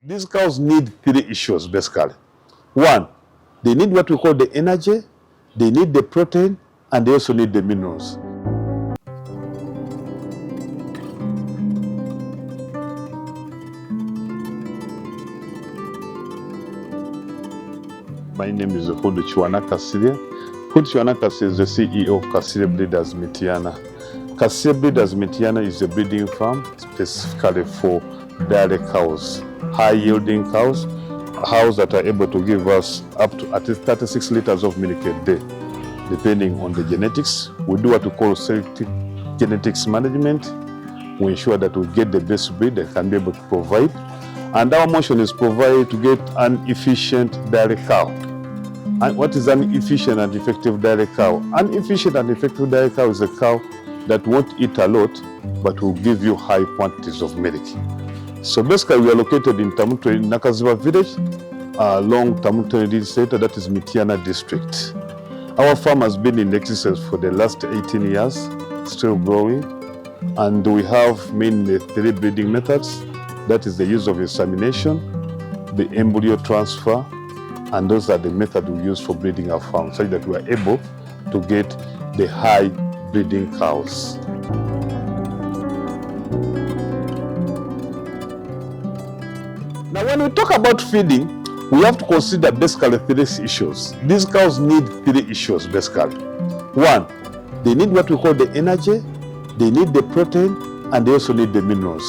These cows need three issues basically. One, they need what we call the energy, they need the protein, and they also need the minerals. My name is Hudu Chwana Kasirye. Hudu Chwana Kasirye is the CEO of Kasirye Breeders Mityana. Kasirye Breeders Mityana is a breeding farm specifically for dairy cows, high-yielding cows that are able to give us up to at least 36 liters of milk a day, depending on the genetics. We do what we call selective genetics management. We ensure that we get the best breed that can be able to provide. And our motion is provided to get an efficient dairy cow. And what is an efficient and effective dairy cow? An efficient and effective dairy cow is a cow that won't eat a lot, but will give you high quantities of milk. So basically, we are located in Tamutwe, Nakaziba village, along Tamutwe Center, that is Mityana district. Our farm has been in existence for the last 18 years, still growing. And we have mainly three breeding methods. That is the use of insemination, the embryo transfer, and those are the methods we use for breeding our farm, so that we are able to get the high breeding cows. Now, when we talk about feeding, we have to consider basically three issues. These cows need three issues basically. One, they need what we call the energy, they need the protein, and they also need the minerals.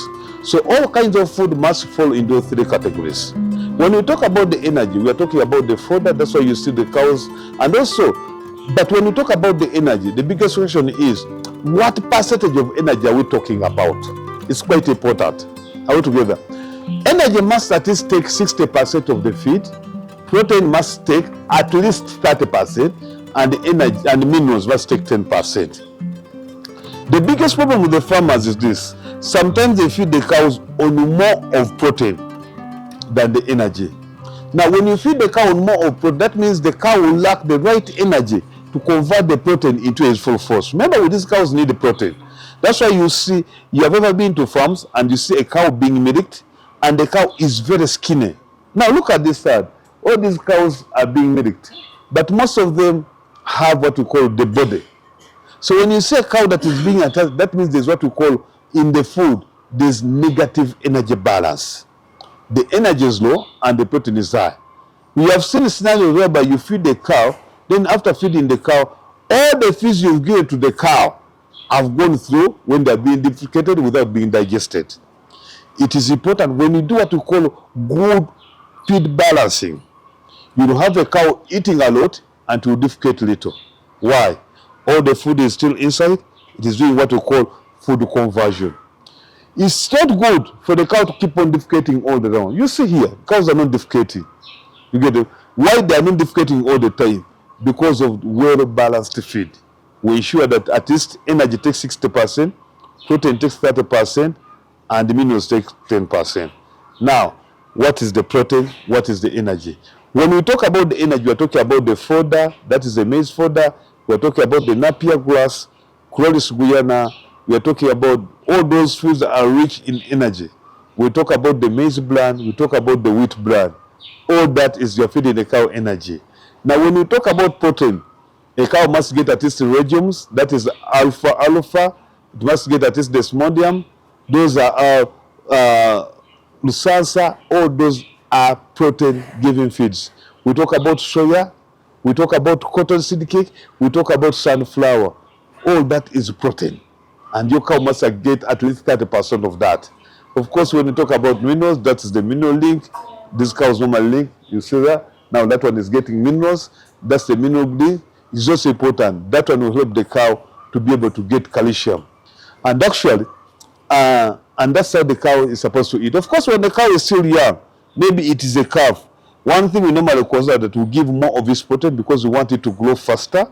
So all kinds of food must fall into three categories. When we talk about the energy, we are talking about the fodder, that's why you see the cows. And also, but when we talk about the energy, the biggest question is, what percentage of energy are we talking about? It's quite important. Are we together? Energy must at least take 60% of the feed, protein must take at least 30%, and the energy and the minerals must take 10%. The biggest problem with the farmers is this: sometimes they feed the cows on more of protein than the energy. Now, when you feed the cow on more of protein, that means the cow will lack the right energy to convert the protein into its full force. Remember, these cows need the protein. That's why you see, you have ever been to farms and you see a cow being milked, and the cow is very skinny. Now, look at this side. All these cows are being milked, but most of them have what we call the body. So when you see a cow that is being attacked, that means there's what we call in the food, there's negative energy balance. The energy is low and the protein is high. We have seen scenarios whereby you feed the cow, then after feeding the cow, all the feeds you've given to the cow have gone through when they're being defecated without being digested. It is important when you do what we call good feed balancing. You will have a cow eating a lot and will defecate little. Why? All the food is still inside. It is doing what we call food conversion. It's not good for the cow to keep on defecating all the time. You see here, cows are not defecating. You get it? Why they are not defecating all the time? Because of well-balanced feed. We ensure that at least energy takes 60%, protein takes 30%, and the minerals take 10%. Now, what is the protein? What is the energy? When we talk about the energy, we are talking about the fodder, that is the maize fodder. We are talking about the napier grass, Chloris guyana. We are talking about all those foods that are rich in energy. We talk about the maize bran, we talk about the wheat bran. All that is you're feeding the cow energy. Now, when we talk about protein, a cow must get at least the radiums, that is alpha. It must get at least desmodium. Those are lusansa. All those are protein-giving feeds. We talk about soya. We talk about cotton seed cake. We talk about sunflower. All that is protein. And your cow must get at least 30% of that. Of course, when you talk about minerals, that is the mineral link. This cow's normal link. You see that? Now that one is getting minerals. That's the mineral link. It's also important. That one will help the cow to be able to get calcium. And actually, and that's how the cow is supposed to eat. Of course, when the cow is still young, maybe it is a calf. One thing we normally consider that we give more of its protein because we want it to grow faster.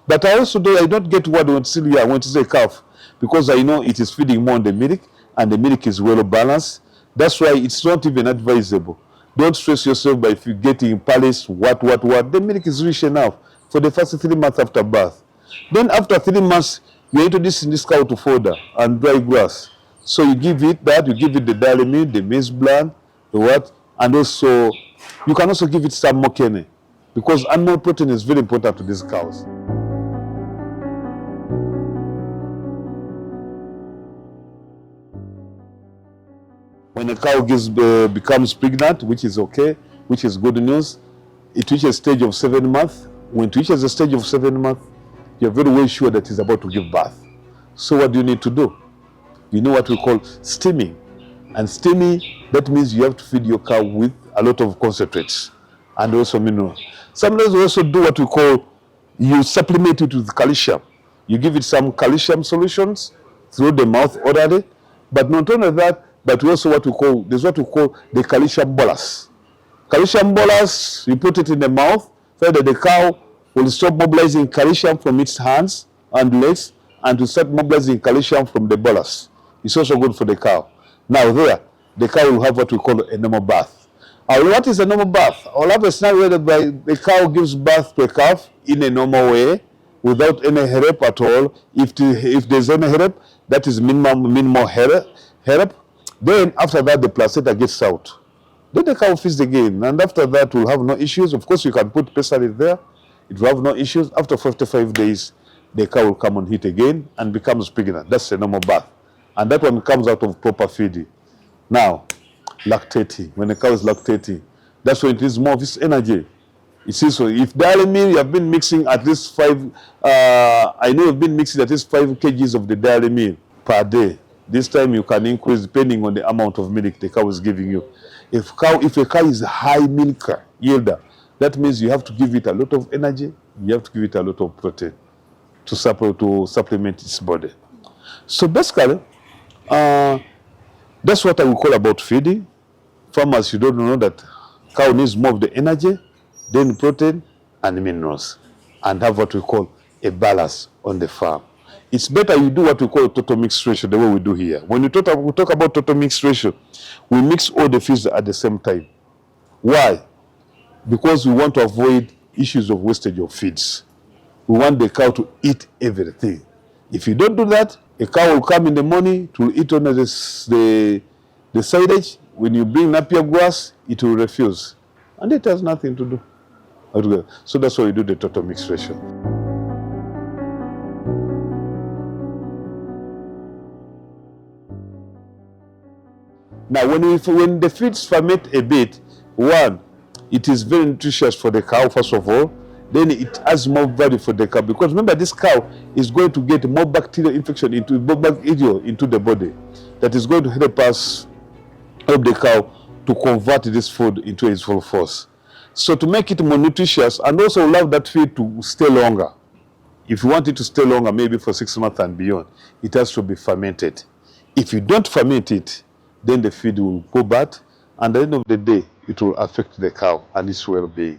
But I also don't get what when it's still young, when it is a calf, because I know it is feeding more on the milk, and the milk is well balanced. That's why it's not even advisable. Don't stress yourself by if you're getting palace, what. The milk is rich enough for the first 3 months after birth. Then after 3 months, you're introducing this cow to fodder and dry grass. So you give it that, you give it the dairy meal, the maize bran, the what, And also, you can also give it some mokene, because animal protein is very important to these cows. When a cow becomes pregnant, which is okay, which is good news, it reaches a stage of 7 months. When it reaches a stage of 7 months, you're very well sure that it's about to give birth. So what do you need to do? You know what we call steaming. And steaming, that means you have to feed your cow with a lot of concentrates and also minerals. Sometimes we also do what we call, you supplement it with calcium. You give it some calcium solutions through the mouth orally, but not only that, but we also there's what we call the calcium bolus. Calcium bolus, you put it in the mouth so that the cow will stop mobilizing calcium from its hands and legs and to start mobilizing calcium from the bolus. It's also good for the cow. Now the cow will have what we call a normal birth. What is a normal birth? I'll have a scenario whereby the cow gives birth to a calf in a normal way without any help at all. If there's any help, that is minimal help. Then after that, the placenta gets out. Then the cow feeds again, and after that, we'll have no issues. Of course, you can put pessary there. It will have no issues. After 55 days, the cow will come on heat again and becomes pregnant. That's a normal birth. And that one comes out of proper feeding. Now, lactating. When the cow is lactating, that's when it is more of its energy. You see, so if dairy meal, you have been mixing at least 5, I know you've been mixing at least 5 kgs of the dairy meal per day. This time you can increase depending on the amount of milk the cow is giving you. If a cow is a high milk yielder, that means you have to give it a lot of energy, you have to give it a lot of protein to supplement its body. So basically, that's what I will call about feeding. Farmers, you don't know that cow needs more of the energy, then protein and minerals, and have what we call a balance on the farm. It's better you do what we call a total mix ratio, the way we do here. When we talk about total mix ratio, we mix all the feeds at the same time. Why? Because we want to avoid issues of wastage of feeds. We want the cow to eat everything. If you don't do that, a cow will come in the morning to eat on the silage. When you bring napier grass, it will refuse. And it has nothing to do. So that's why we do the total mix ratio. Now, when the feeds ferment a bit, one, it is very nutritious for the cow, first of all. Then it adds more value for the cow. Because remember, this cow is going to get more bacterial infection into the body. That is going to help the cow to convert this food into its full force. So to make it more nutritious and also allow that feed to stay longer. If you want it to stay longer, maybe for 6 months and beyond, it has to be fermented. If you don't ferment it, then the feed will go bad, and at the end of the day, it will affect the cow and its well-being.